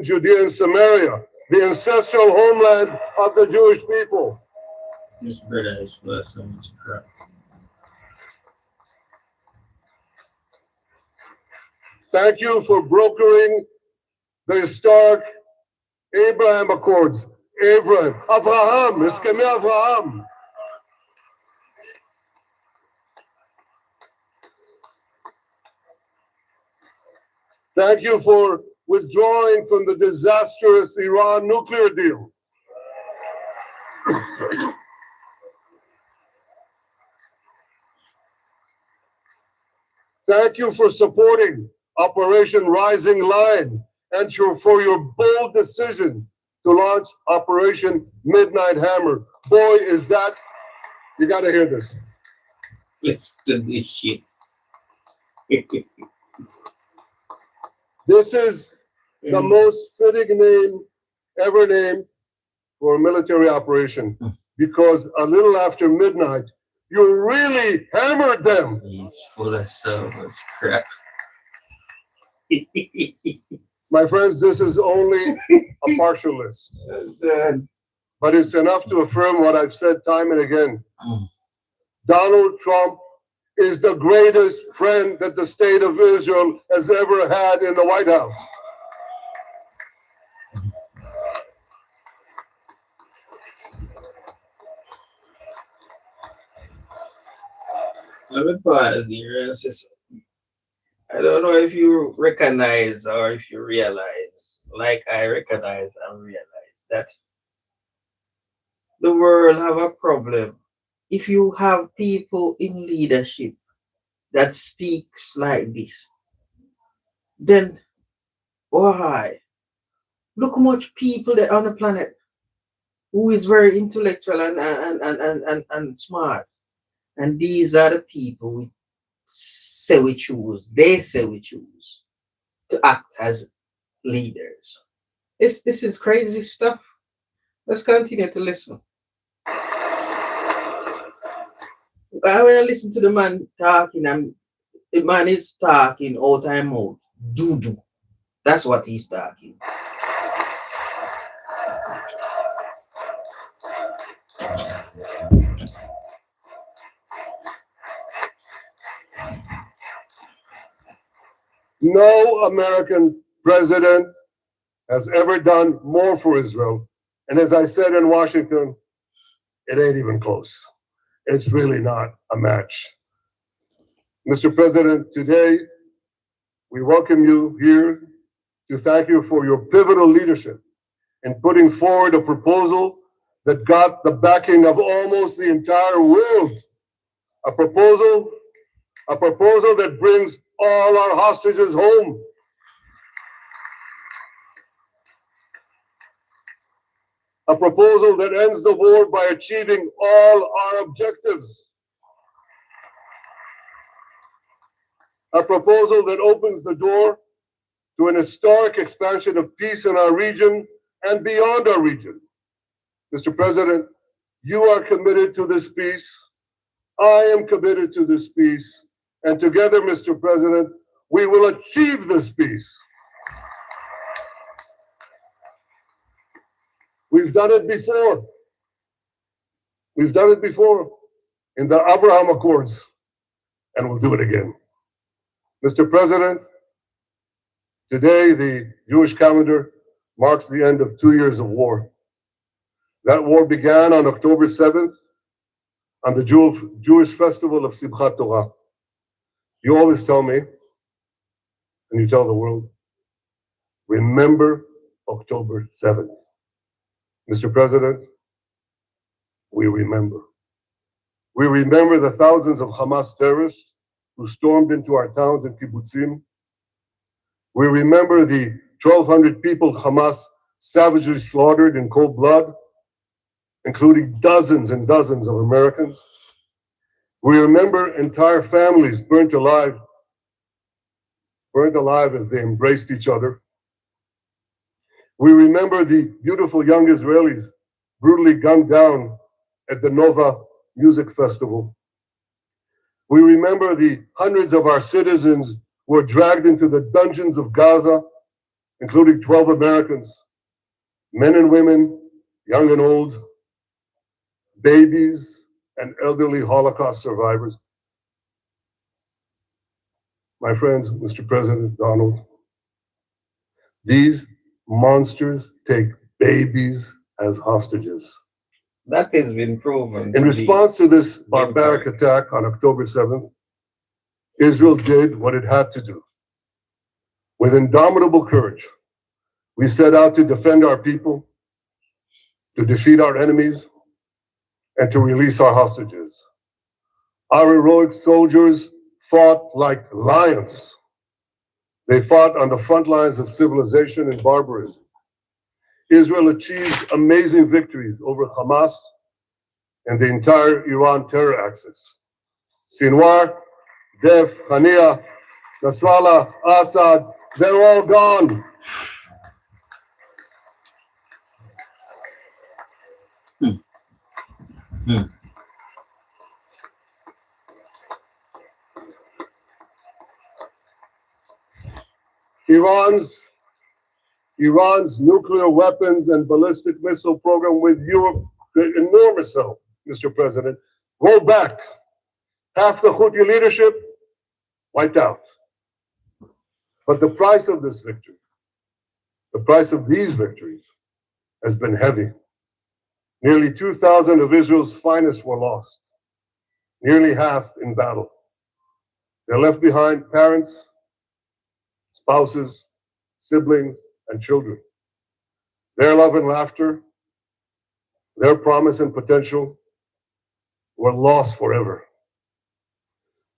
in Judea and Samaria, the ancestral homeland of the Jewish people. This brother is full of so much crap. Thank you for brokering the historic Abraham Accords. Avraham, Eskemei Avraham. Thank you for withdrawing from the disastrous Iran nuclear deal. Thank you for supporting Operation Rising Lion and for your bold decision to launch Operation Midnight Hammer. Boy, is that, you got to hear this. Listen to this shit. This is the most fitting name ever named for a military operation, because a little after midnight, you really hammered them. He's full of so much crap. My friends, this is only a partial list, but it's enough to affirm what I've said time and again. Donald Trump is the greatest friend that the state of Israel has ever had in the White House. Let me pause here and say something. I don't know if you recognize or if you realize, like I recognize and realize, that the world have a problem. If you have people in leadership that speaks like this, then why? Look how much people there on the planet who is very intellectual and smart. And these are the people we say we choose. They say we choose to act as leaders. This is crazy stuff. Let's continue to listen. When I listen to the man talking, and the man is talking all time mode. Do. That's what he's talking. No American president has ever done more for Israel. And as I said in Washington, it ain't even close. It's really not a match. Mr. President, today we welcome you here to thank you for your pivotal leadership in putting forward a proposal that got the backing of almost the entire world. A proposal that brings all our hostages home. A proposal that ends the war by achieving all our objectives. A proposal that opens the door to an historic expansion of peace in our region and beyond our region. Mr. President, you are committed to this peace. I am committed to this peace. And together, Mr. President, we will achieve this peace. We've done it before. We've done it before in the Abraham Accords, and we'll do it again. Mr. President, today the Jewish calendar marks the end of 2 years of war. That war began on October 7th on the Jewish festival of Simchat Torah. You always tell me, and you tell the world, remember October 7th. Mr. President, we remember. We remember the thousands of Hamas terrorists who stormed into our towns and kibbutzim. We remember the 1,200 people Hamas savagely slaughtered in cold blood, including dozens and dozens of Americans. We remember entire families burnt alive as they embraced each other. We remember the beautiful young Israelis brutally gunned down at the Nova Music Festival. We remember the hundreds of our citizens who were dragged into the dungeons of Gaza including 12 Americans, men and women, young and old, babies and elderly Holocaust survivors. My friends, Mr. President Donald, these monsters take babies as hostages. That has been proven. In to be response to this barbaric attack on October 7th, Israel did what it had to do. With indomitable courage, we set out to defend our people, to defeat our enemies, and to release our hostages. Our heroic soldiers fought like lions. They fought on the front lines of civilization and barbarism. Israel achieved amazing victories over Hamas and the entire Iran terror axis. Sinwar, Def, Hania, Nasrallah, Assad, they're all gone. Iran's nuclear weapons and ballistic missile program with Europe, enormous help, Mr. President, rolled back. Half the Houthi leadership wiped out. But the price of this victory, the price of these victories, has been heavy. Nearly 2,000 of Israel's finest were lost, nearly half in battle. They left behind parents, spouses, siblings, and children. Their love and laughter, their promise and potential were lost forever.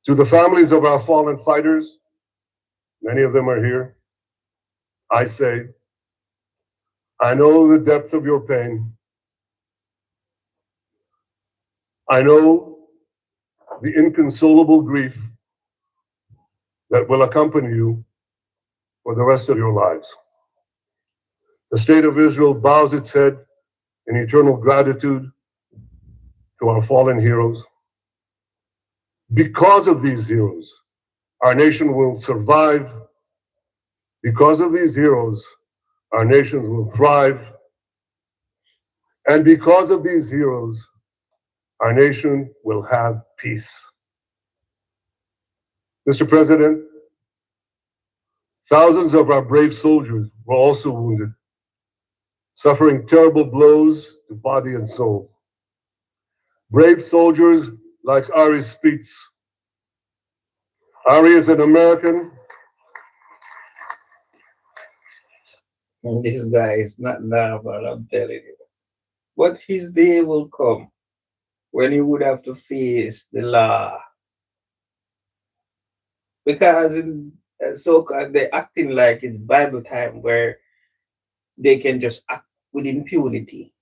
To the families of our fallen fighters, many of them are here, I say, I know the depth of your pain. I know the inconsolable grief that will accompany you for the rest of your lives. The state of Israel bows its head in eternal gratitude to our fallen heroes. Because of these heroes, our nation will survive. Because of these heroes, our nations will thrive. And because of these heroes, our nation will have peace. Mr. President, thousands of our brave soldiers were also wounded, suffering terrible blows to body and soul. Brave soldiers like Ari Spitz. Ari is an American. This guy is not normal, I'm telling you. But his day will come when he would have to face the law. Because in so-called they're acting like it's Bible time where they can just act with impunity.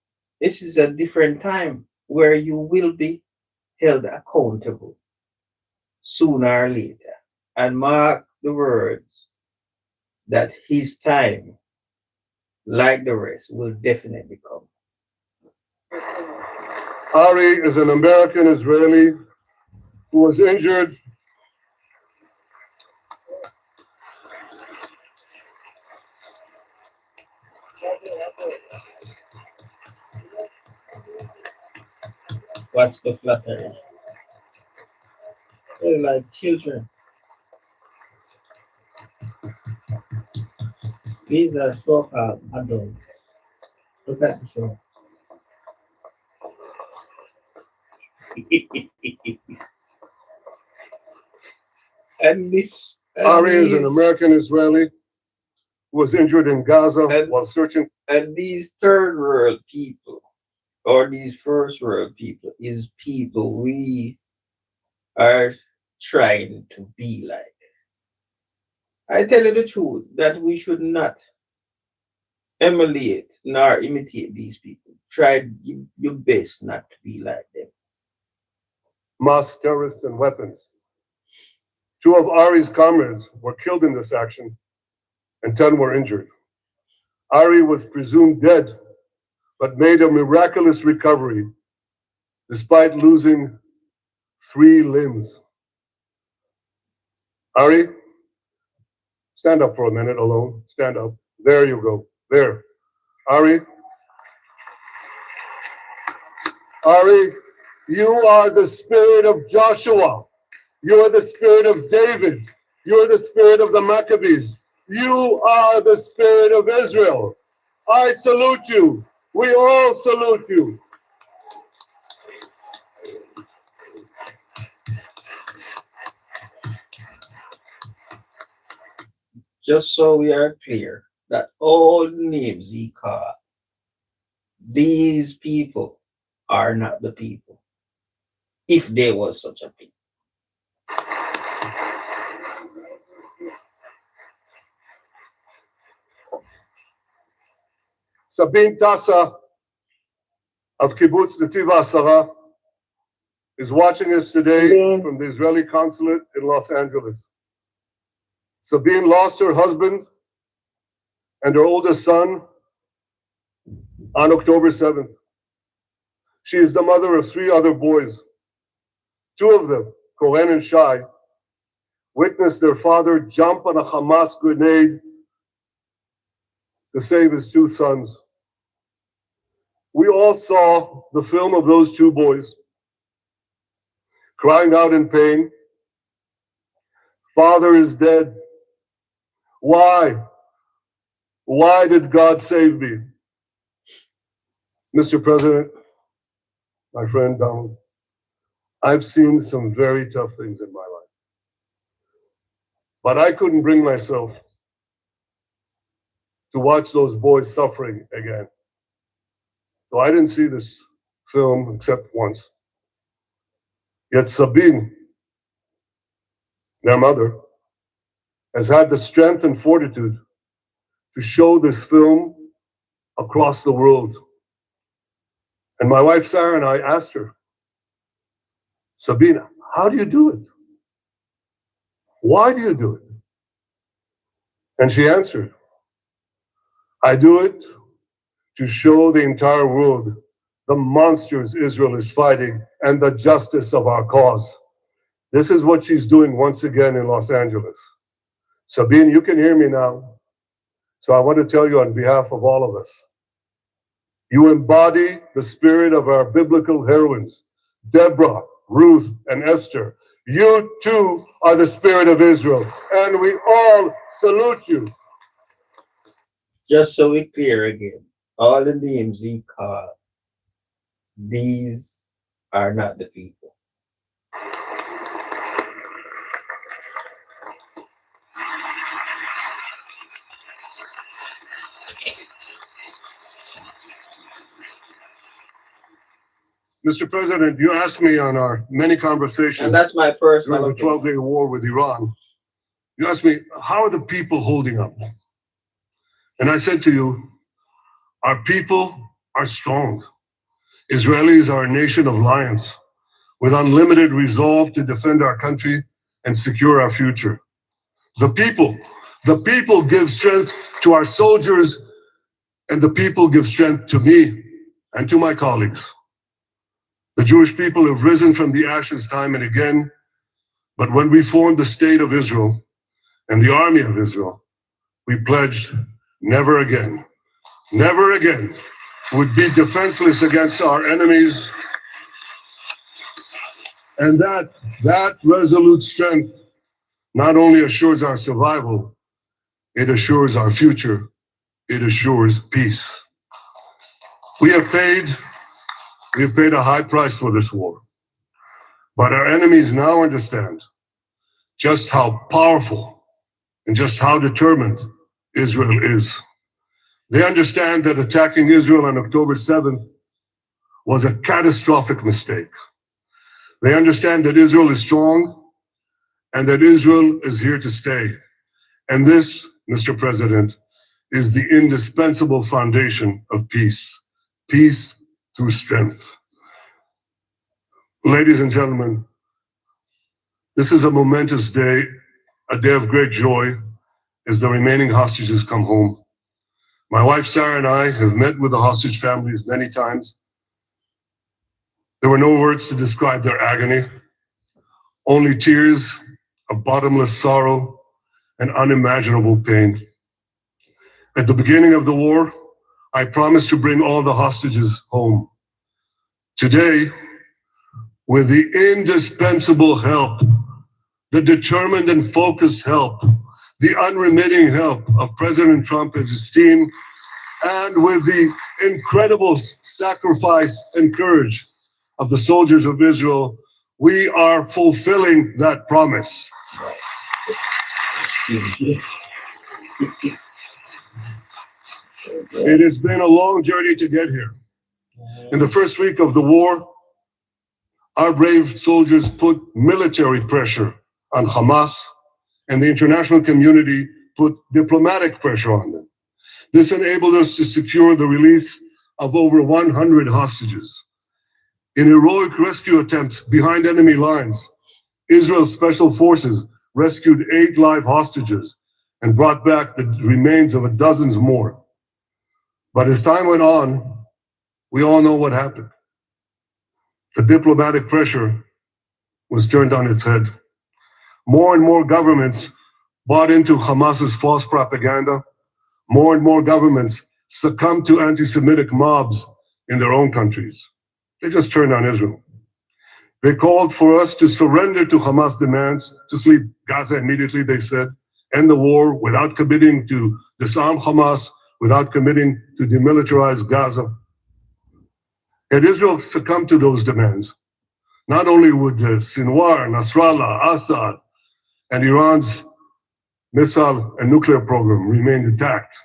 This is a different time where you will be held accountable sooner or later. And mark the words that his time, like the rest, will definitely come. Ari is an American Israeli who was injured What's the flattery? They're like children. These are so-called adults. Look at this one. and this and Ari is an these- American Israeli who was injured in Gaza And- while searching. and these third world people or these first world people is people we are trying to be like. I tell you the truth that we should not emulate nor imitate these people. Try your best not to be like them. Hamas terrorists and weapons. Two of Ari's comrades were killed in this action, and 10 were injured. Ari was presumed dead, but made a miraculous recovery despite losing 3 limbs. Ari, stand up for a minute alone. Stand up. There you go. There. Ari, you are the spirit of Joshua. You are the spirit of David. You are the spirit of the Maccabees. You are the spirit of Israel. I salute you. We all salute you. Just so we are clear that all the names he called, these people are not the people, if there was such a people. Sabine Tassa of Kibbutz Netiv HaAsara is watching us today from the Israeli consulate in Los Angeles. Sabine lost her husband and her oldest son on October 7th. She is the mother of 3 other boys. 2 of them, Koren and Shai, witnessed their father jump on a Hamas grenade to save his 2 sons. We all saw the film of those 2 boys crying out in pain, "Father is dead. Why? Why did God save me?" Mr. President, my friend Donald, I've seen some very tough things in my life. But I couldn't bring myself to watch those boys suffering again. So I didn't see this film except once. Yet Sabine, their mother, has had the strength and fortitude to show this film across the world. And my wife Sarah and I asked her, "Sabina, how do you do it? Why do you do it?" And she answered, "I do it to show the entire world the monsters Israel is fighting and the justice of our cause." This is what she's doing once again in Los Angeles. Sabine, you can hear me now. So I want to tell you on behalf of all of us, you embody the spirit of our biblical heroines, Deborah, Ruth, and Esther. You too are the spirit of Israel, and we all salute you. Just so we're clear again, all the names he called, these are not the people. Mr. President, you asked me on our many conversations And that's my personal during the opinion. 12-day war with Iran, you asked me, how are the people holding up? And I said to you, our people are strong. Israelis are a nation of lions with unlimited resolve to defend our country and secure our future. The people give strength to our soldiers, and the people give strength to me and to my colleagues. The Jewish people have risen from the ashes time and again, but when we formed the State of Israel and the Army of Israel, we pledged never again would be defenseless against our enemies. And that resolute strength not only assures our survival, it assures our future, it assures peace. We have paid a high price for this war, but our enemies now understand just how powerful and just how determined Israel is. They understand that attacking Israel on October 7th was a catastrophic mistake. They understand that Israel is strong and that Israel is here to stay. And this, Mr. President, is the indispensable foundation of peace. Peace through strength. Ladies and gentlemen, this is a momentous day, a day of great joy as the remaining hostages come home. My wife Sarah and I have met with the hostage families many times. There were no words to describe their agony, only tears of bottomless sorrow and unimaginable pain. At the beginning of the war, I promised to bring all the hostages home. Today, with the indispensable help, the determined and focused help, the unremitting help of President Trump and his team, and with the incredible sacrifice and courage of the soldiers of Israel, we are fulfilling that promise. It has been a long journey to get here. In the first week of the war, our brave soldiers put military pressure on Hamas, and the international community put diplomatic pressure on them. This enabled us to secure the release of over 100 hostages. In heroic rescue attempts behind enemy lines, Israel's special forces rescued 8 live hostages and brought back the remains of dozens more. But as time went on, we all know what happened. The diplomatic pressure was turned on its head. More and more governments bought into Hamas's false propaganda. More and more governments succumbed to anti-Semitic mobs in their own countries. They just turned on Israel. They called for us to surrender to Hamas demands, to leave Gaza immediately, they said, end the war without committing to disarm Hamas, without committing to demilitarize Gaza. Had Israel succumbed to those demands, not only would Sinwar, Nasrallah, Assad, and Iran's missile and nuclear program remain intact.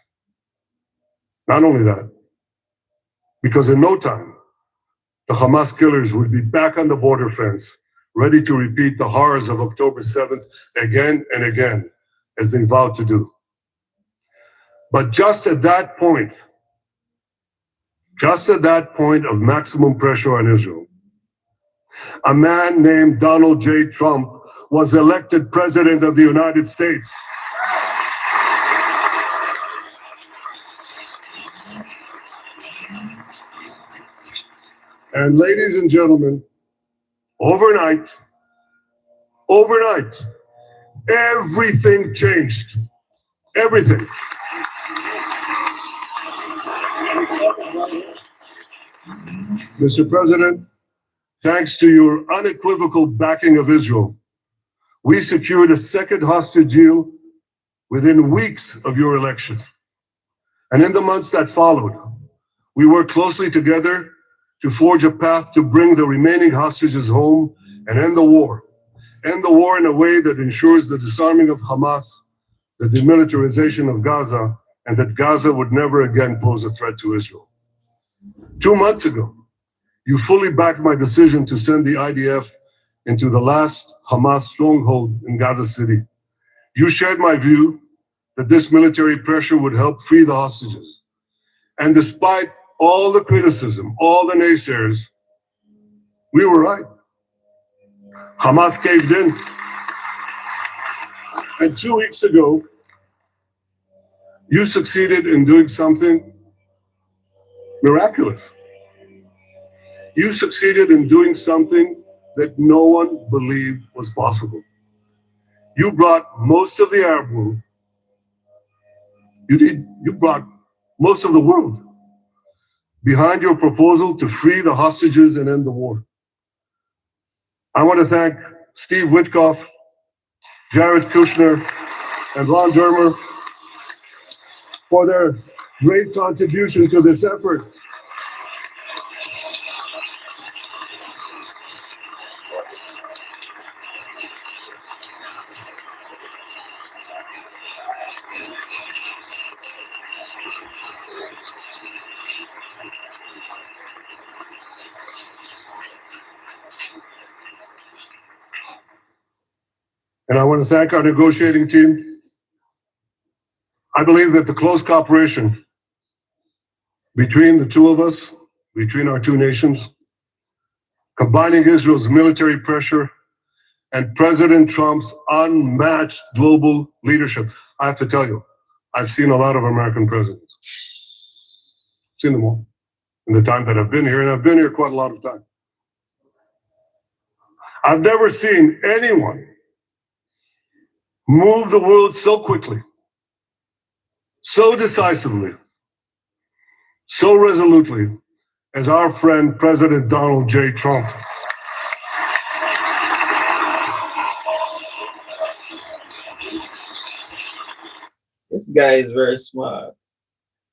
Not only that, because in no time, the Hamas killers would be back on the border fence, ready to repeat the horrors of October 7th again and again, as they vowed to do. But just at that point of maximum pressure on Israel, a man named Donald J. Trump was elected president of the United States. And ladies and gentlemen, overnight, everything changed. Everything. Mr. President, thanks to your unequivocal backing of Israel, we secured a second hostage deal within weeks of your election. And in the months that followed, we worked closely together to forge a path to bring the remaining hostages home and end the war. End the war in a way that ensures the disarming of Hamas, the demilitarization of Gaza, and that Gaza would never again pose a threat to Israel. 2 months ago, you fully backed my decision to send the IDF into the last Hamas stronghold in Gaza City. You shared my view that this military pressure would help free the hostages. And despite all the criticism, all the naysayers, we were right. Hamas caved in. And 2 weeks ago, you succeeded in doing something miraculous. You succeeded in doing something that no one believed was possible. You brought most of the Arab world. You brought most of the world behind your proposal to free the hostages and end the war. I want to thank Steve Witkoff, Jared Kushner, and Ron Dermer for their great contribution to this effort. And I want to thank our negotiating team. I believe that the close cooperation between the two of us, between our two nations, combining Israel's military pressure and President Trump's unmatched global leadership. I have to tell you, I've seen a lot of American presidents. Seen them all in the time that I've been here, and I've been here quite a lot of time. I've never seen anyone move the world so quickly, so decisively, so resolutely as our friend President Donald J. Trump. This guy is very smart.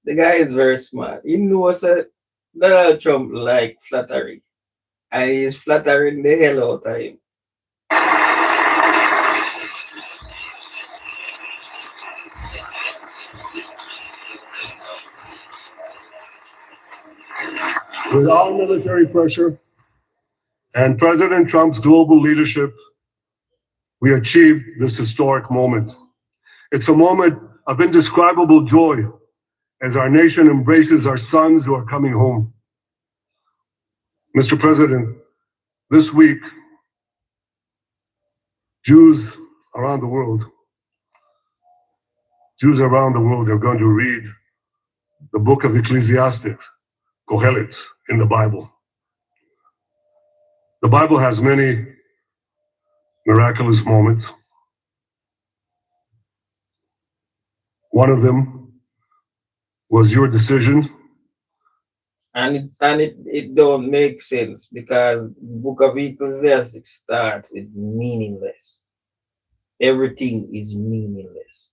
The guy is very smart. He knows that Donald Trump like flattery. And he's flattering the hell out of him. With our military pressure and President Trump's global leadership, we achieved this historic moment. It's a moment of indescribable joy as our nation embraces our sons who are coming home. Mr. President, this week, Jews around the world are going to read the book of Ecclesiastes, Kohelet, in the Bible. The Bible has many miraculous moments. One of them was your decision. And it don't make sense because the book of Ecclesiastes starts with meaningless. Everything is meaningless.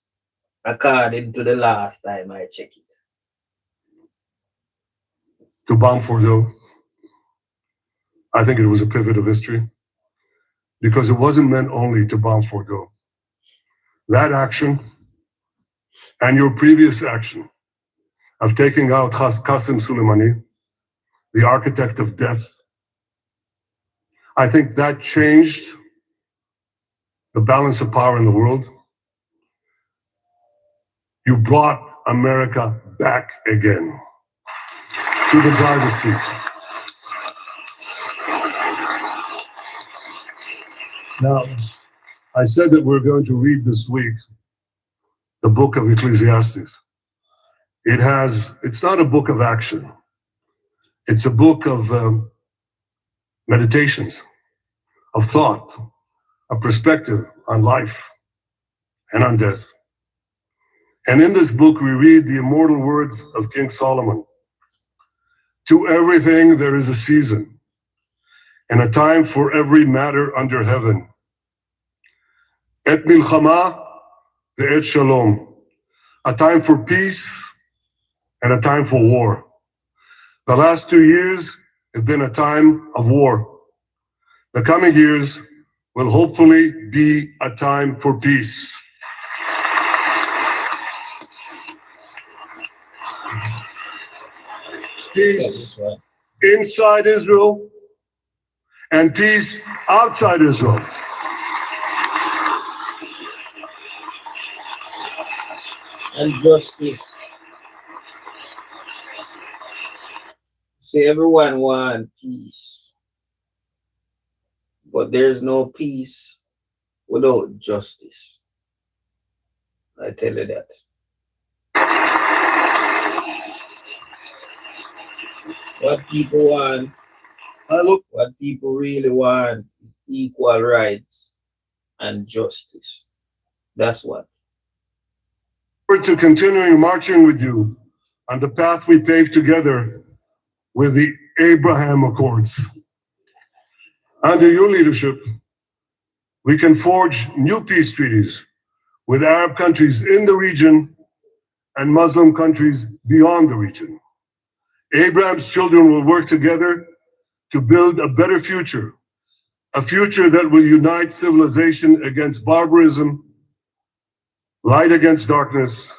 According to the last time I checked it. To bomb Fordo, I think it was a pivot of history because it wasn't meant only to bomb Fordo. That action and your previous action of taking out Qasem Soleimani, the architect of death, I think that changed the balance of power in the world. You brought America back again to the driver's seat. Now, I said that we're going to read this week the book of Ecclesiastes. It's not a book of action. It's a book of meditations, of thought, of perspective on life and on death. And in this book, we read the immortal words of King Solomon. To everything there is a season and a time for every matter under heaven. Et milchama ve'et shalom. A time for peace and a time for war. The last 2 years have been a time of war. The coming years will hopefully be a time for peace. Peace inside Israel and peace outside Israel. And justice. See, everyone wants peace. But there's no peace without justice. I tell you that. What people want, what people really want is equal rights and justice. That's what. To continuing marching with you on the path we paved together with the Abraham Accords. Under your leadership, we can forge new peace treaties with Arab countries in the region and Muslim countries beyond the region. Abraham's children will work together to build a better future, a future that will unite civilization against barbarism, light against darkness,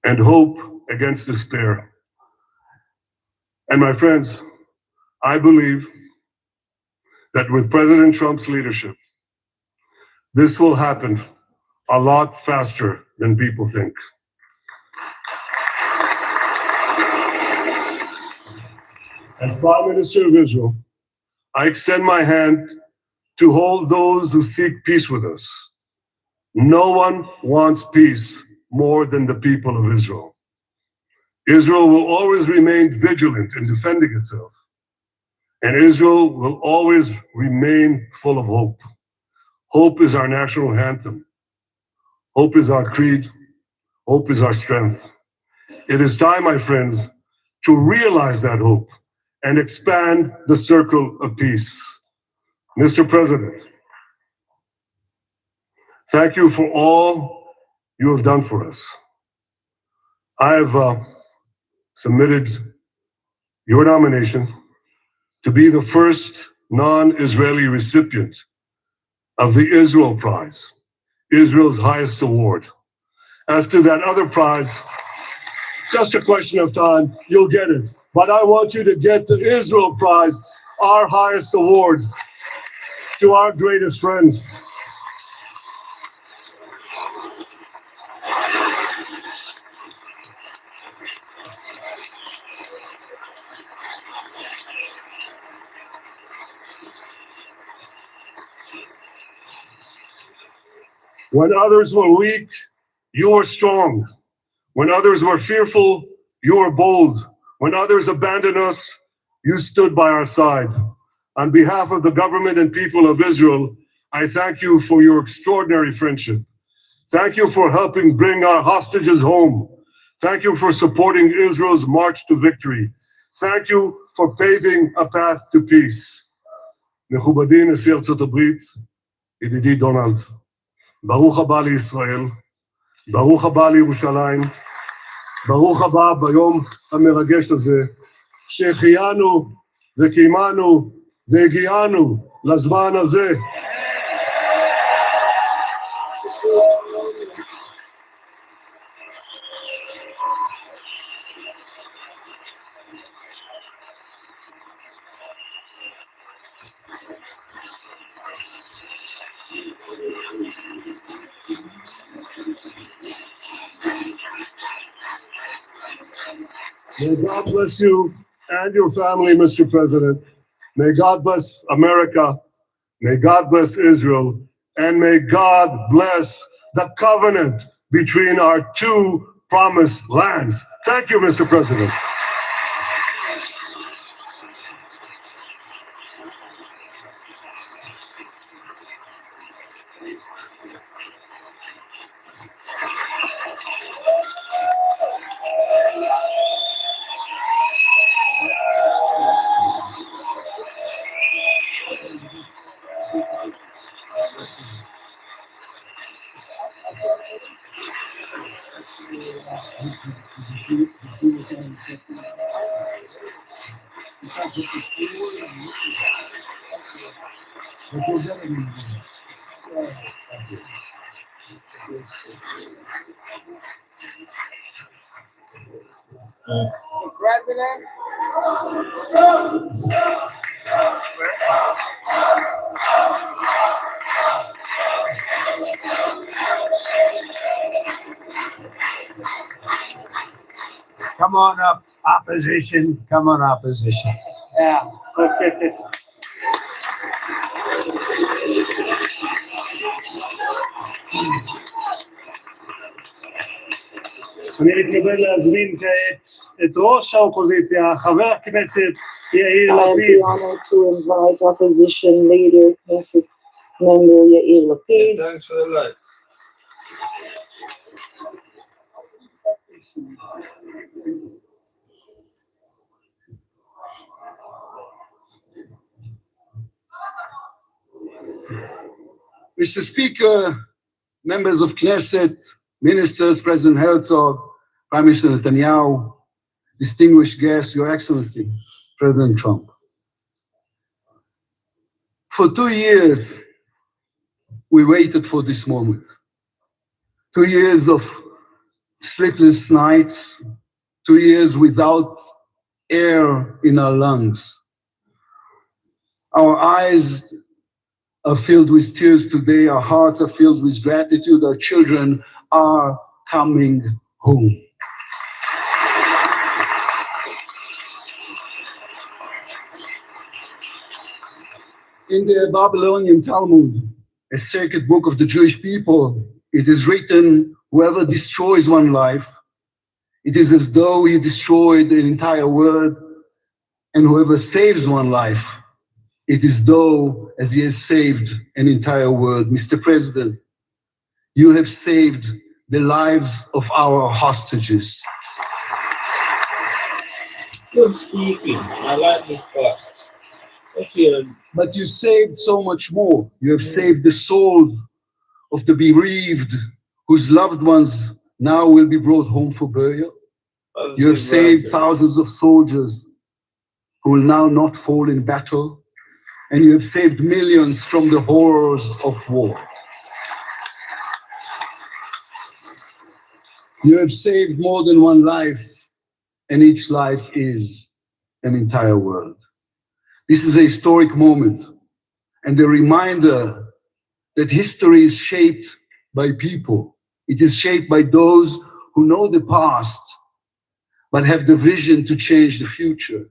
and hope against despair. And my friends, I believe that with President Trump's leadership, this will happen a lot faster than people think. As Prime Minister of Israel, I extend my hand to hold those who seek peace with us. No one wants peace more than the people of Israel. Israel will always remain vigilant in defending itself, and Israel will always remain full of hope. Hope is our national anthem. Hope is our creed. Hope is our strength. It is time, my friends, to realize that hope and expand the circle of peace. Mr. President, thank you for all you have done for us. I have submitted your nomination to be the first non-Israeli recipient of the Israel Prize, Israel's highest award. As to that other prize, just a question of time, you'll get it. But I want you to get the Israel Prize, our highest award, to our greatest friend. When others were weak, you were strong. When others were fearful, you were bold. When others abandoned us, you stood by our side. On behalf of the government and people of Israel, I thank you for your extraordinary friendship. Thank you for helping bring our hostages home. Thank you for supporting Israel's march to victory. Thank you for paving a path to peace. מכובדי נשיא ארצות הברית, ידידי דונלד, ברוך הבא לישראל, ברוך הבא לירושלים, ברוך הבא ביום המרגש הזה, שהחיינו וקיימנו והגיענו לזמן הזה. May God bless you and your family, Mr. President. May God bless America. May God bless Israel. And may God bless the covenant between our two promised lands. Thank you, Mr. President. President. Come on up, opposition. Come on, opposition. Yeah. אני מתכבד להזמין כעת את ראש האופוזיציה, חבר הכנסת יאיר I am לפיד. honored to invite opposition leader, Knesset member Yair Lapid. Thanks for the light. Mr. Speaker, members of Knesset, ministers, President Herzog, Prime Minister Netanyahu, distinguished guests, Your Excellency, President Trump. For 2 years, we waited for this moment. 2 years of sleepless nights, 2 years without air in our lungs. Our eyes are filled with tears today. Our hearts are filled with gratitude. Our children are coming home. In the Babylonian Talmud, a sacred book of the Jewish people, it is written, whoever destroys one life, it is as though he destroyed an entire world, and whoever saves one life, it is though as he has saved an entire world. Mr. President, you have saved the lives of our hostages. Good speaking. I like this part. Let's hear. But you saved so much more. You have saved the souls of the bereaved whose loved ones now will be brought home for burial. You have saved thousands of soldiers who will now not fall in battle. And you have saved millions from the horrors of war. You have saved more than one life, and each life is an entire world. This is a historic moment and a reminder that history is shaped by people. It is shaped by those who know the past but have the vision to change the future.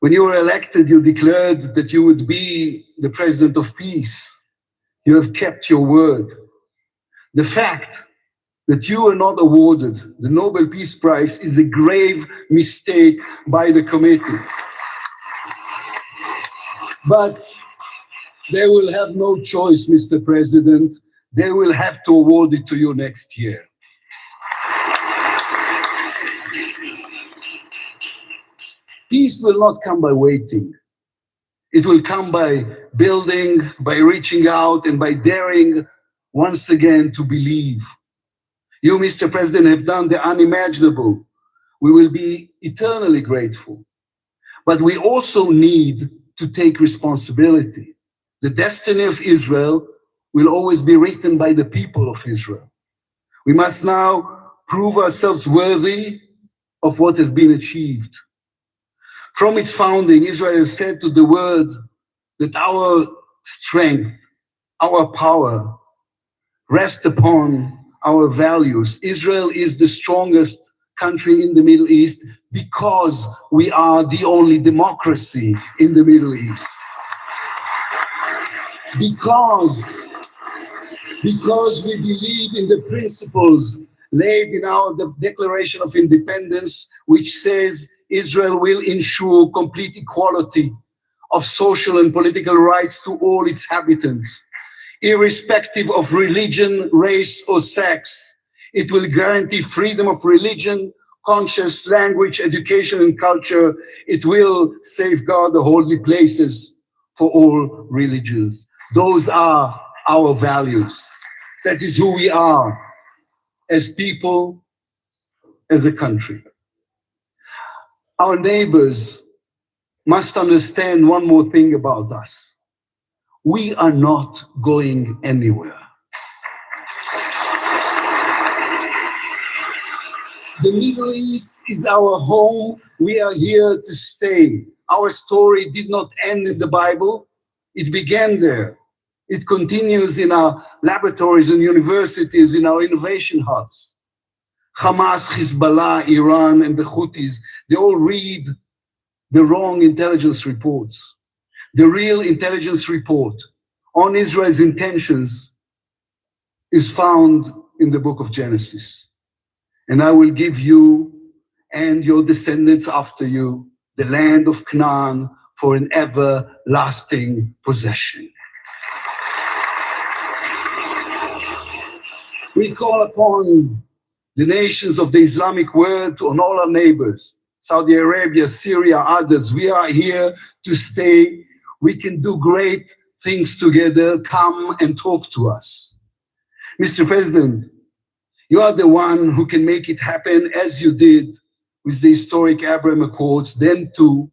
When you were elected, you declared that you would be the president of peace. You have kept your word. The fact that you were not awarded the Nobel Peace Prize is a grave mistake by the committee. But they will have no choice, Mr. President. They will have to award it to you next year. Peace will not come by waiting. It will come by building, by reaching out, and by daring once again to believe. You, Mr. President, have done the unimaginable. We will be eternally grateful. But we also need to take responsibility. The destiny of Israel will always be written by the people of Israel. We must now prove ourselves worthy of what has been achieved. From its founding, Israel has said to the world that our strength, our power, rest upon our values. Israel is the strongest country in the Middle East because we are the only democracy in the Middle East. Because we believe in the principles laid in our Declaration of Independence, which says Israel will ensure complete equality of social and political rights to all its inhabitants, irrespective of religion, race, or sex. It will guarantee freedom of religion, conscience, language, education, and culture. It will safeguard the holy places for all religions. Those are our values. That is who we are as people, as a country. Our neighbors must understand one more thing about us. We are not going anywhere. The Middle East is our home. We are here to stay. Our story did not end in the Bible. It began there. It continues in our laboratories and universities, in our innovation hubs. Hamas, Hezbollah, Iran, and the Houthis, they all read the wrong intelligence reports. The real intelligence report on Israel's intentions is found in the book of Genesis. And I will give you and your descendants after you the land of Canaan for an everlasting possession. We call upon the nations of the Islamic world, on all our neighbors, Saudi Arabia, Syria, others. We are here to stay. We can do great things together. Come and talk to us. Mr. President, you are the one who can make it happen as you did with the historic Abraham Accords. Then too,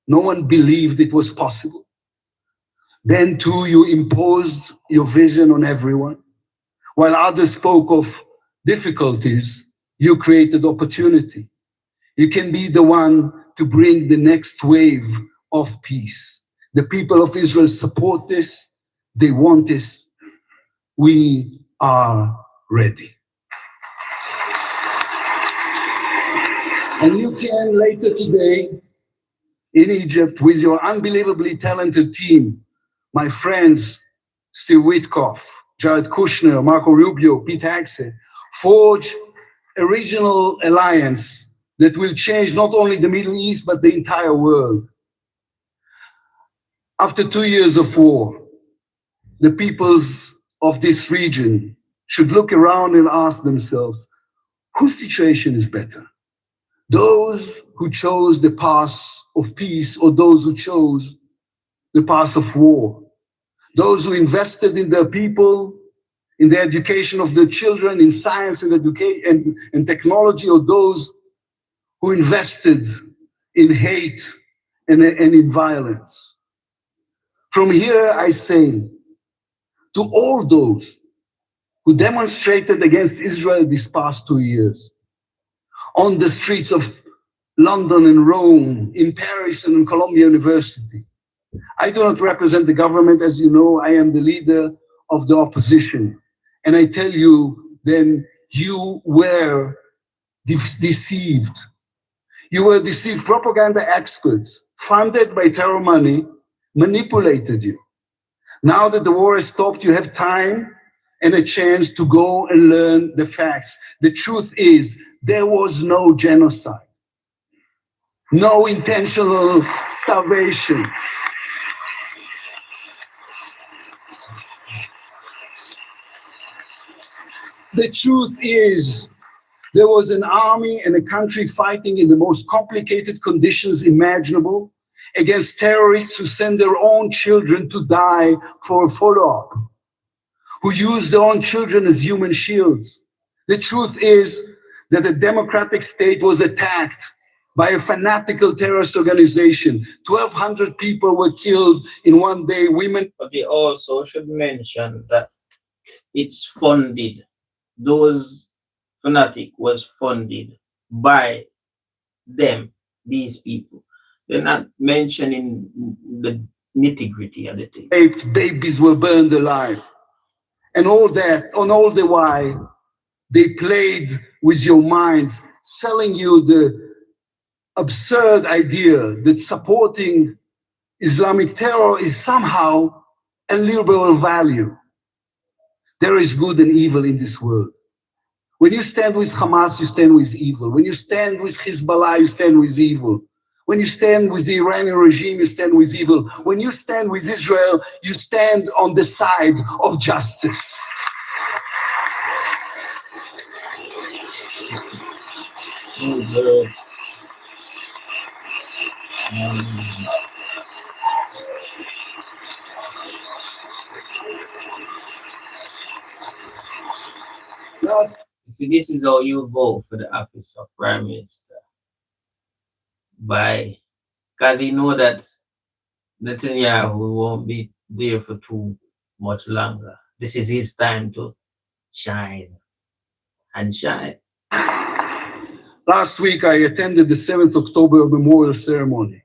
no one believed it was possible. Then too, you imposed your vision on everyone. While others spoke of difficulties, you created opportunity. You can be the one to bring the next wave of peace. The people of Israel support this. They want this. We are ready. And you can later today in Egypt with your unbelievably talented team, my friends, Steve Witkoff, Jared Kushner, Marco Rubio, Pete Hegseth, forge a regional alliance that will change not only the Middle East, but the entire world. After 2 years of war, the peoples of this region should look around and ask themselves, whose situation is better? Those who chose the path of peace or those who chose the path of war? Those who invested in their people, in the education of their children, in science and education and technology, or those who invested in hate and in violence? From here, I say to all those who demonstrated against Israel these past 2 years, on the streets of London and Rome, in Paris and in Columbia University. I do not represent the government, as you know. I am the leader of the opposition. And I tell you, then you were deceived. You were deceived. Propaganda experts, funded by terror money, manipulated you. Now that the war has stopped, you have time and a chance to go and learn the facts. The truth is, there was no genocide, no intentional starvation. The truth is, there was an army and a country fighting in the most complicated conditions imaginable against terrorists who send their own children to die for a follow-up, who use their own children as human shields. The truth is that a democratic state was attacked by a fanatical terrorist organization. 1,200 people were killed in one day, women. But they also should mention that it's funded. Those fanatic was funded by them, these people. They're not mentioning the nitty-gritty of the thing. Raped, babies were burned alive. And all that, on all the while, they played with your minds, selling you the absurd idea that supporting Islamic terror is somehow a liberal value. There is good and evil in this world. When you stand with Hamas, you stand with evil. When you stand with Hezbollah, you stand with evil. When you stand with the Iranian regime, you stand with evil. When you stand with Israel, you stand on the side of justice. See, this is how you vote for the office of Prime Minister. Because you know that Netanyahu won't be there for too much longer. This is his time to shine and shine. Last week, I attended the 7th October memorial ceremony.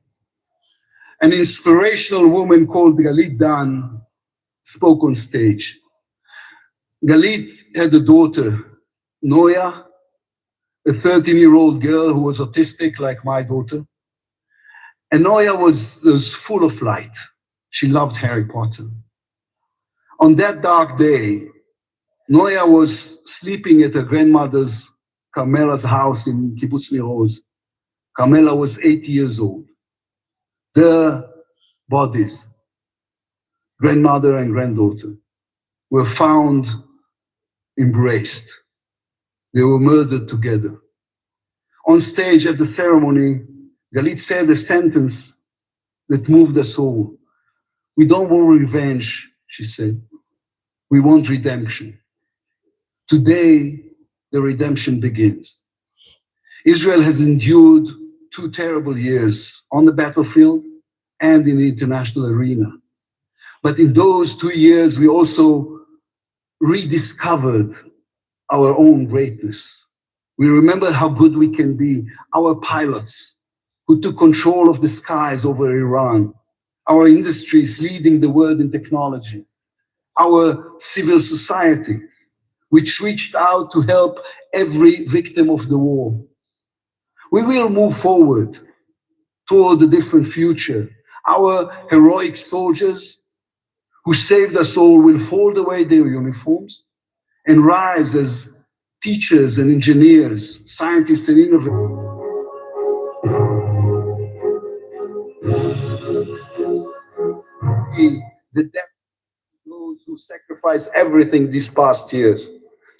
An inspirational woman called Galit Dan spoke on stage. Galit had a daughter, Noya, a 13-year-old girl who was autistic like my daughter. And Noya was full of light. She loved Harry Potter. On that dark day, Noya was sleeping at her grandmother's, Carmela's house in Kibbutz Nir Oz. Carmela was 80 years old. Their bodies, grandmother and granddaughter, were found embraced. They were murdered together. On stage at the ceremony, Galit said a sentence that moved us all. We don't want revenge, she said. We want redemption. Today, the redemption begins. Israel has endured 2 terrible years on the battlefield and in the international arena. But in those 2 years, we also rediscovered our own greatness. We remember how good we can be. Our pilots who took control of the skies over Iran, our industries leading the world in technology, our civil society, which reached out to help every victim of the war. We will move forward toward a different future. Our heroic soldiers who saved us all will fold away their uniforms and rise as teachers and engineers, scientists and innovators. The death of those who sacrificed everything these past years.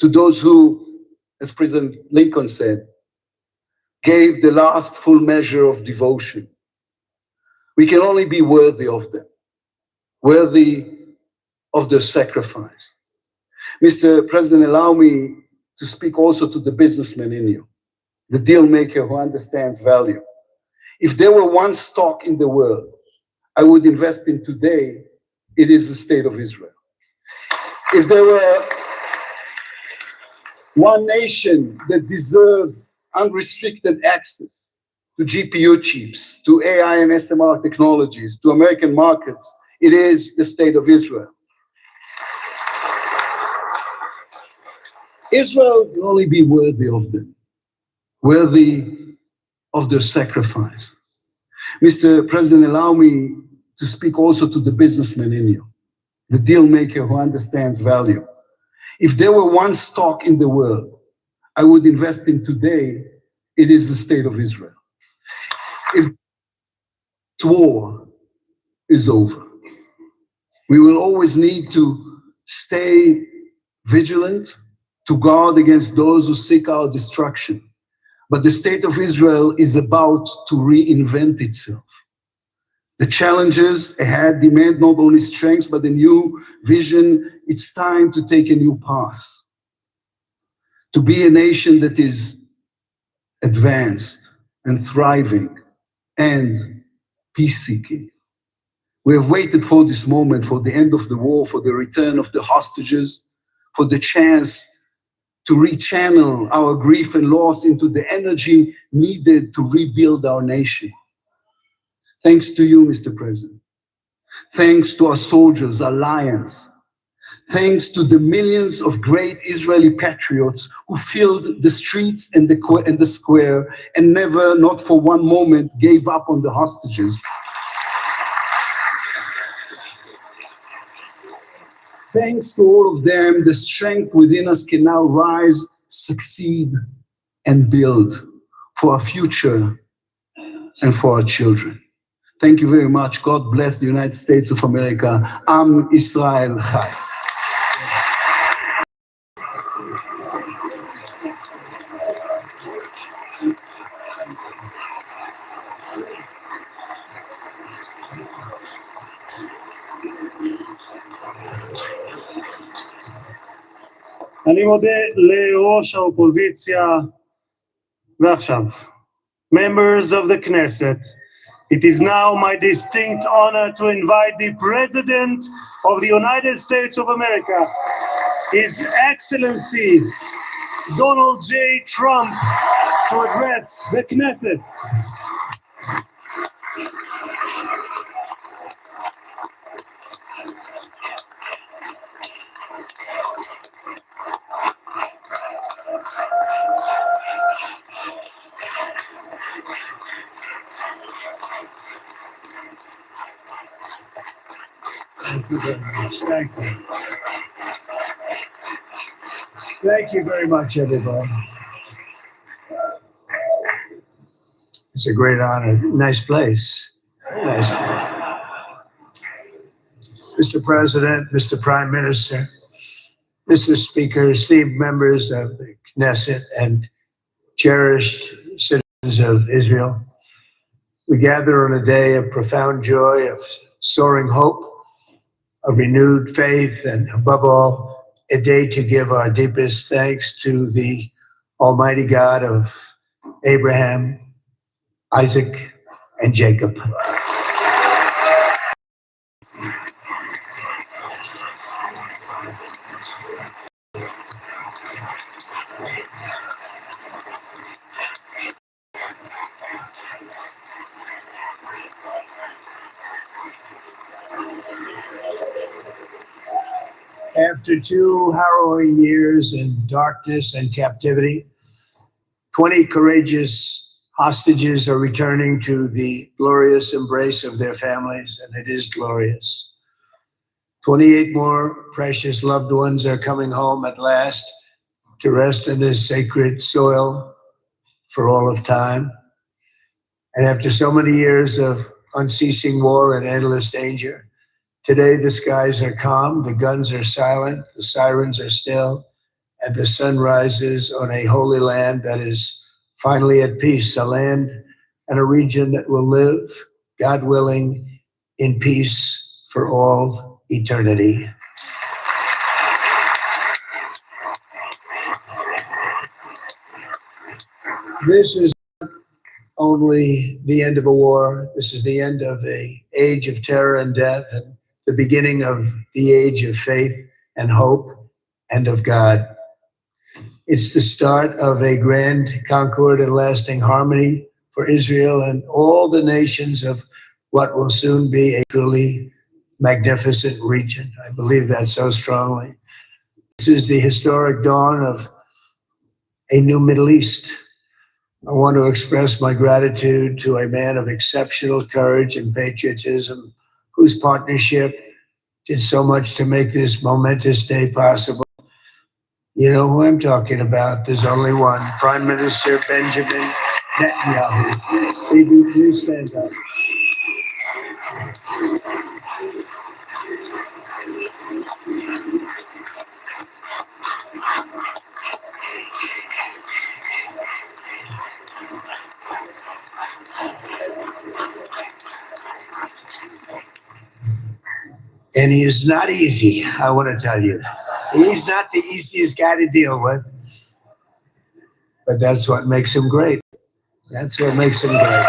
to those who, as President Lincoln said, gave the last full measure of devotion. We can only be worthy of them, worthy of their sacrifice. Mr. President, allow me to speak also to the businessman in you, the deal maker who understands value. If there were one stock in the world I would invest in today, it is the state of Israel. If there were one nation that deserves unrestricted access to GPU chips, to AI and SMR technologies, to American markets, it is the state of Israel. Israel can only be worthy of them, worthy of their sacrifice. Mr. President, allow me to speak also to the businessman in you, the deal maker who understands value. If there were one stock in the world I would invest in today, it is the state of Israel. If this war is over, we will always need to stay vigilant, to guard against those who seek our destruction. But the state of Israel is about to reinvent itself. The challenges ahead demand not only strength, but a new vision. It's time to take a new path, to be a nation that is advanced and thriving and peace-seeking. We have waited for this moment, for the end of the war, for the return of the hostages, for the chance to rechannel our grief and loss into the energy needed to rebuild our nation. Thanks to you, Mr. President. Thanks to our soldiers, our lions. Thanks to the millions of great Israeli patriots who filled the streets and the square and never, not for one moment, gave up on the hostages. Thanks to all of them, the strength within us can now rise, succeed, and build for our future and for our children. Thank you very much. God bless the United States of America. Am Israel Chai. אני מודה לראש האופוזיציה, ועכשיו, members of the Knesset, it is now my distinct honor to invite the President of the United States of America, His Excellency Donald J. Trump, to address the Knesset. Thank you very much. Thank you. Thank you very much, everybody. It's a great honor. Nice place. Very nice place. Mr. President, Mr. Prime Minister, Mr. Speaker, esteemed members of the Knesset and cherished citizens of Israel, we gather on a day of profound joy, of soaring hope, of renewed faith, and above all, a day to give our deepest thanks to the Almighty God of Abraham, Isaac, and Jacob. After 2 harrowing years in darkness and captivity, 20 courageous hostages are returning to the glorious embrace of their families, and it is glorious. 28 more precious loved ones are coming home at last to rest in this sacred soil for all of time. And after so many years of unceasing war and endless danger, today the skies are calm, the guns are silent, the sirens are still, and the sun rises on a holy land that is finally at peace, a land and a region that will live, God willing, in peace for all eternity. This is not only the end of a war, this is the end of an age of terror and death, and the beginning of the age of faith and hope and of God. It's the start of a grand concord and lasting harmony for Israel and all the nations of what will soon be a truly magnificent region. I believe that so strongly. This is the historic dawn of a new Middle East. I want to express my gratitude to a man of exceptional courage and patriotism, whose partnership did so much to make this momentous day possible. You know who I'm talking about. There's only one, Prime Minister Benjamin Netanyahu. Baby, please stand up. And he is not easy, I want to tell you. He's not the easiest guy to deal with. But that's what makes him great. That's what makes him great.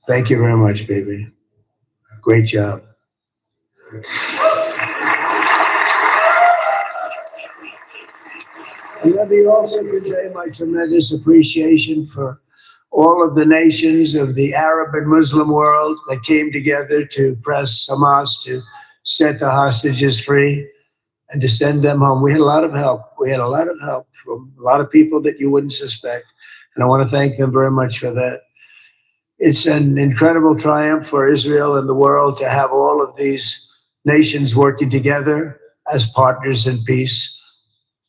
Thank you very much, baby. Great job. And let me also convey my tremendous appreciation for all of the nations of the Arab and Muslim world that came together to press Hamas to set the hostages free and to send them home. We had a lot of help. We had a lot of help from a lot of people that you wouldn't suspect. And I want to thank them very much for that. It's an incredible triumph for Israel and the world to have all of these nations working together as partners in peace.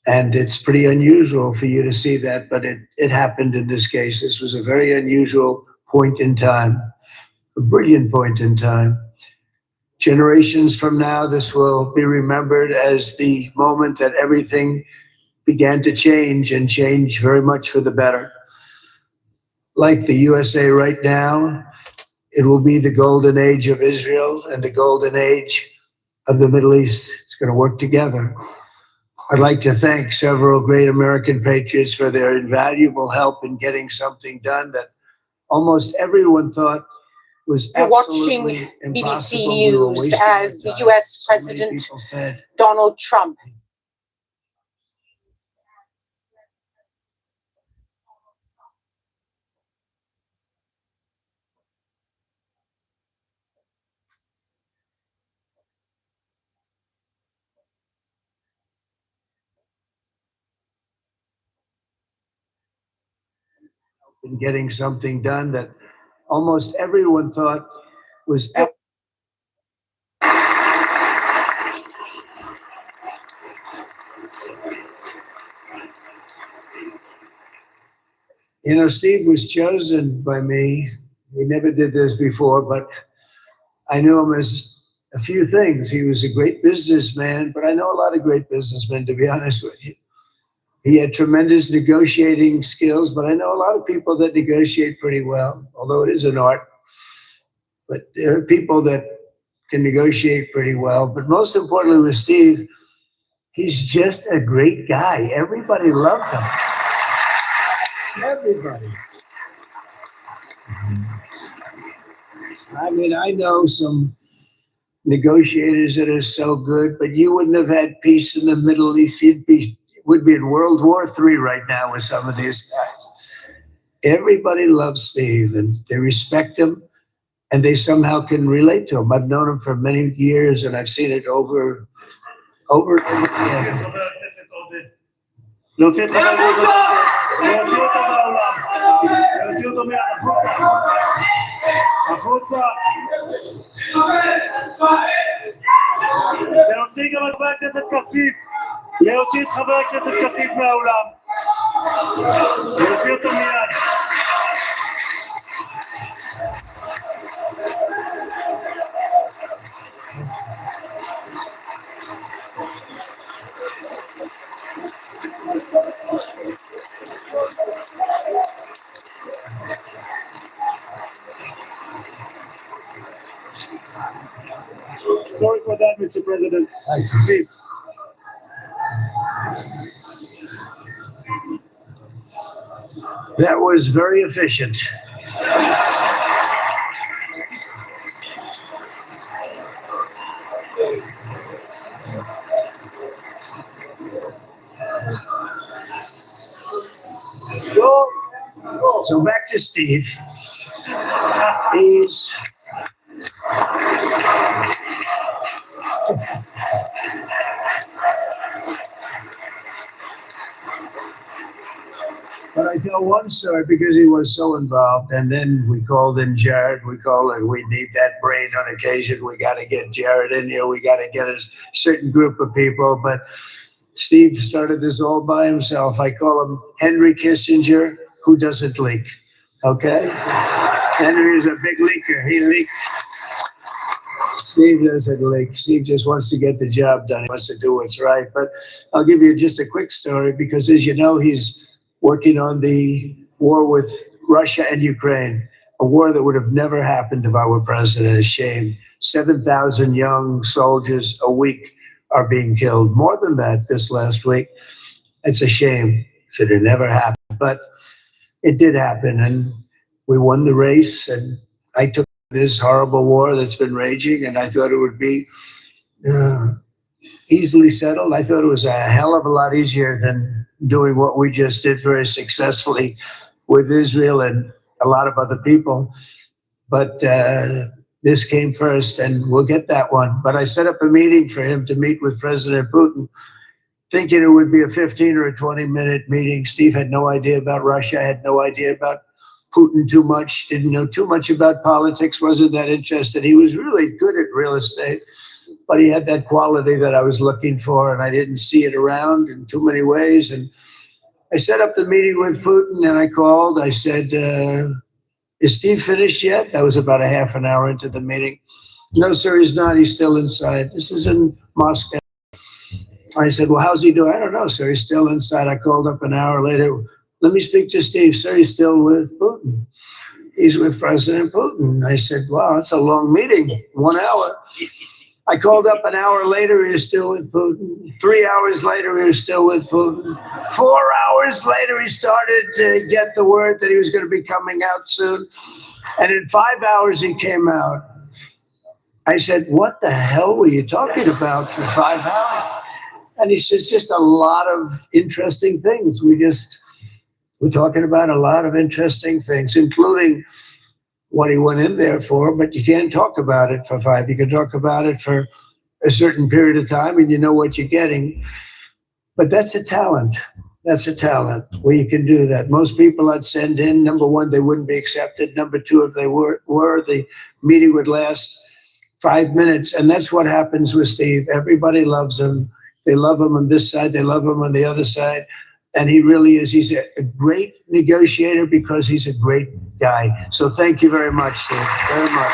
And it's pretty unusual for you to see that, but it happened in this case. This was a very unusual point in time, a brilliant point in time. Generations from now, this will be remembered as the moment that everything began to change and change very much for the better. Like the USA right now, it will be the golden age of Israel and the golden age of the Middle East. It's going to work together. I'd like to thank several great American patriots for their invaluable help in getting something done that almost everyone thought was You're watching absolutely BBC impossible. We were News wasting as our the time. US So many President people said, Donald Trump in getting something done that almost everyone thought was You know, Steve was chosen by me. He never did this before, but I knew him as a few things. He was a great businessman, but I know a lot of great businessmen, to be honest with you. He had tremendous negotiating skills, but I know a lot of people that negotiate pretty well, although it is an art. But there are people that can negotiate pretty well. But most importantly with Steve, he's just a great guy. Everybody loved him. Everybody. I mean, I know some negotiators that are so good, but you wouldn't have had peace in the Middle East. Would be in World War III right now with some of these guys. Everybody loves Steve and they respect him and they somehow can relate to him. I've known him for many years and I've seen it over and again. להוציא את חבר הכנסת, להוציא אותו מהעולם, להוציא אותו החוצה, להוציא גם את חבר הכנסת כסיף, להוציא את חבר הכנסת כסיף מהעולם, להוציא אותו מיד. Mr. President. Thank you. Please. That was very efficient. So back to Steve. He's But I tell one story because he was so involved. And then we called in Jared. We need that brain on occasion. We got to get Jared in here. We got to get a certain group of people. But Steve started this all by himself. I call him Henry Kissinger, who doesn't leak. Okay? Henry is a big leaker. He leaked. Steve doesn't leak. Steve just wants to get the job done. He wants to do what's right. But I'll give you just a quick story because, as you know, he's working on the war with Russia and Ukraine, a war that would have never happened if I were president. A shame. 7,000 young soldiers a week are being killed. More than that this last week. It's a shame. Should have never happened. But it did happen, and we won the race, and I took this horrible war that's been raging, and I thought it would be easily settled. I thought it was a hell of a lot easier than doing what we just did very successfully with Israel and a lot of other people. But this came first, and we'll get that one. But I set up a meeting for him to meet with President Putin, thinking it would be a 15 or a 20-minute meeting. Steve had no idea about Russia, had no idea about Putin too much, didn't know too much about politics, wasn't that interested. He was really good at real estate, but he had that quality that I was looking for, and I didn't see it around in too many ways. And I set up the meeting with Putin, and I called. I said, is Steve finished yet? That was about a half an hour into the meeting. No, sir, he's not. He's still inside. This is in Moscow. I said, well, how's he doing? I don't know, sir. He's still inside. I called up an hour later. Let me speak to Steve. Sir, he's still with Putin. He's with President Putin. I said, wow, that's a long meeting, 1 hour. I called up an hour later, he was still with Putin. 3 hours later, he was still with Putin. 4 hours later, he started to get the word that he was going to be coming out soon. And in 5 hours, he came out. I said, what the hell were you talking about for 5 hours? And he says, just a lot of interesting things. We're talking about a lot of interesting things, including what he went in there for, but you can't talk about it for 5. You can talk about it for a certain period of time and you know what you're getting. But that's a talent. That's a talent where you can do that. Most people I'd send in, number one, they wouldn't be accepted. Number two, if they were, the meeting would last 5 minutes. And that's what happens with Steve. Everybody loves him. They love him on this side. They love him on the other side. And he really is. He's a great negotiator because he's a great guy. So thank you very much, Steve. Very much.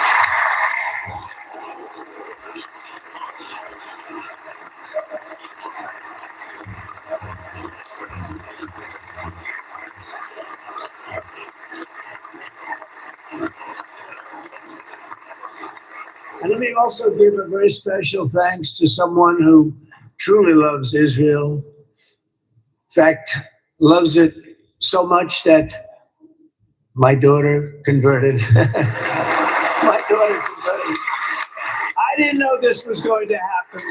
And let me also give a very special thanks to someone who truly loves Israel. In fact, loves it so much that my daughter converted. My daughter converted. I didn't know this was going to happen.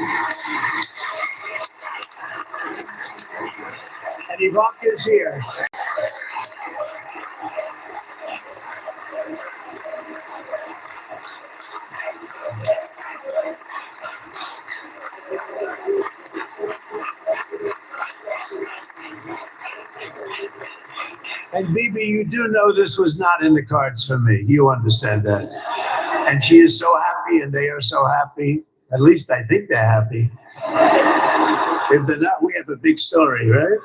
And Ivanka's here. And Bibi, you do know this was not in the cards for me. You understand that. And she is so happy, and they are so happy. At least I think they're happy. If they're not, we have a big story, right?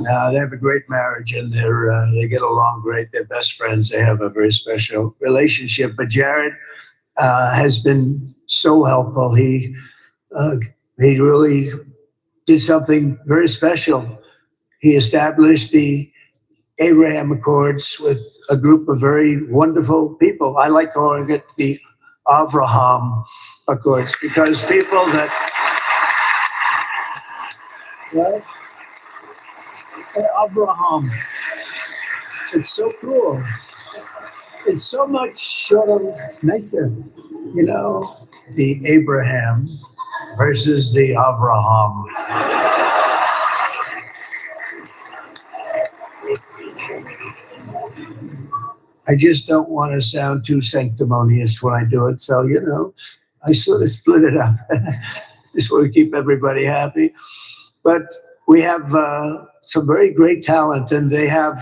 No, they have a great marriage, and they get along great. They're best friends. They have a very special relationship. But Jared has been so helpful. He really did something very special. He established the Abraham Accords with a group of very wonderful people. I like calling it the Avraham Accords, because people that, right? Abraham, it's so cool. It's so much sort of nicer, you know, the Abraham versus the Abraham. I just don't want to sound too sanctimonious when I do it. So, you know, I sort of split it up. This way we keep everybody happy. But we have some very great talent, and they have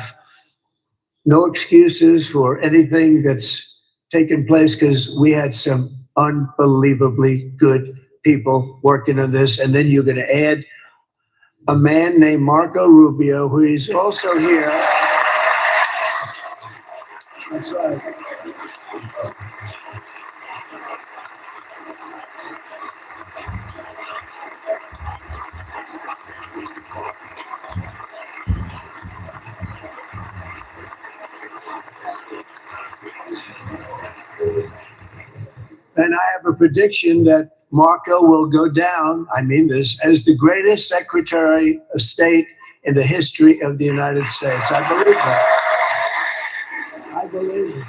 no excuses for anything that's taken place, because we had some unbelievably good people working on this. And then you're going to add a man named Marco Rubio, who is also here. That's right. And I have a prediction that Marco will go down, I mean this, as the greatest Secretary of State in the history of the United States. I believe that. I believe it.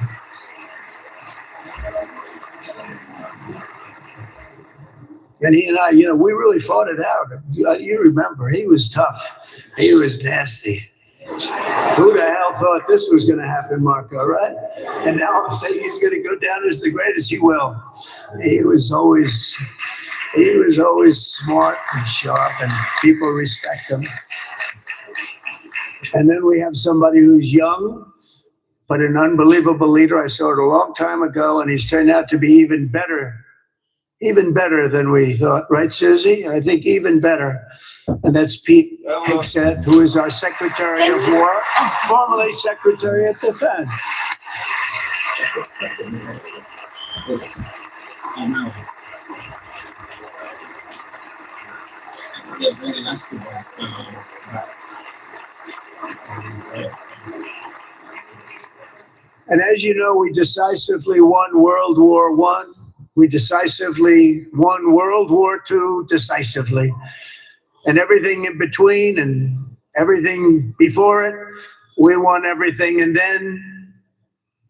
And he and I, you know, we really fought it out. You remember, he was tough. He was nasty. Who the hell thought this was going to happen, Marco, right? And now I'm saying he's going to go down as the greatest. He will. He was always smart and sharp, and people respect him. And then we have somebody who's young, but an unbelievable leader. I saw it a long time ago, and he's turned out to be even better than we thought. Right, Susie? I think even better. And that's Pete Hegseth, who is our Secretary of War, formerly Secretary of Defense. And as you know, we decisively won World War I. We decisively won World War II decisively. And everything in between and everything before it, we won everything. And then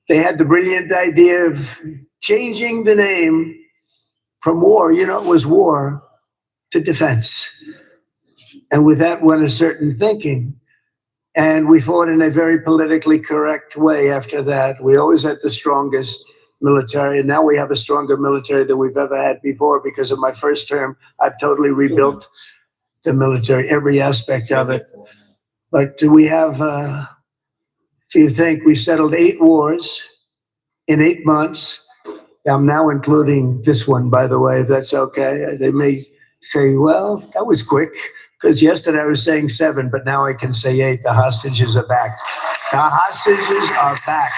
they had the brilliant idea of changing the name from war, you know, it was war, to defense. And with that went a certain thinking. And we fought in a very politically correct way after that. We always had the strongest military, and now we have a stronger military than we've ever had before. Because of my first term, I've totally rebuilt the military, every aspect of it. But we have, if you think, we settled 8 wars in 8 months. I'm now including this one, by the way, if that's okay. They may say, well, that was quick, because yesterday I was saying 7, but now I can say 8. The hostages are back. The hostages are back.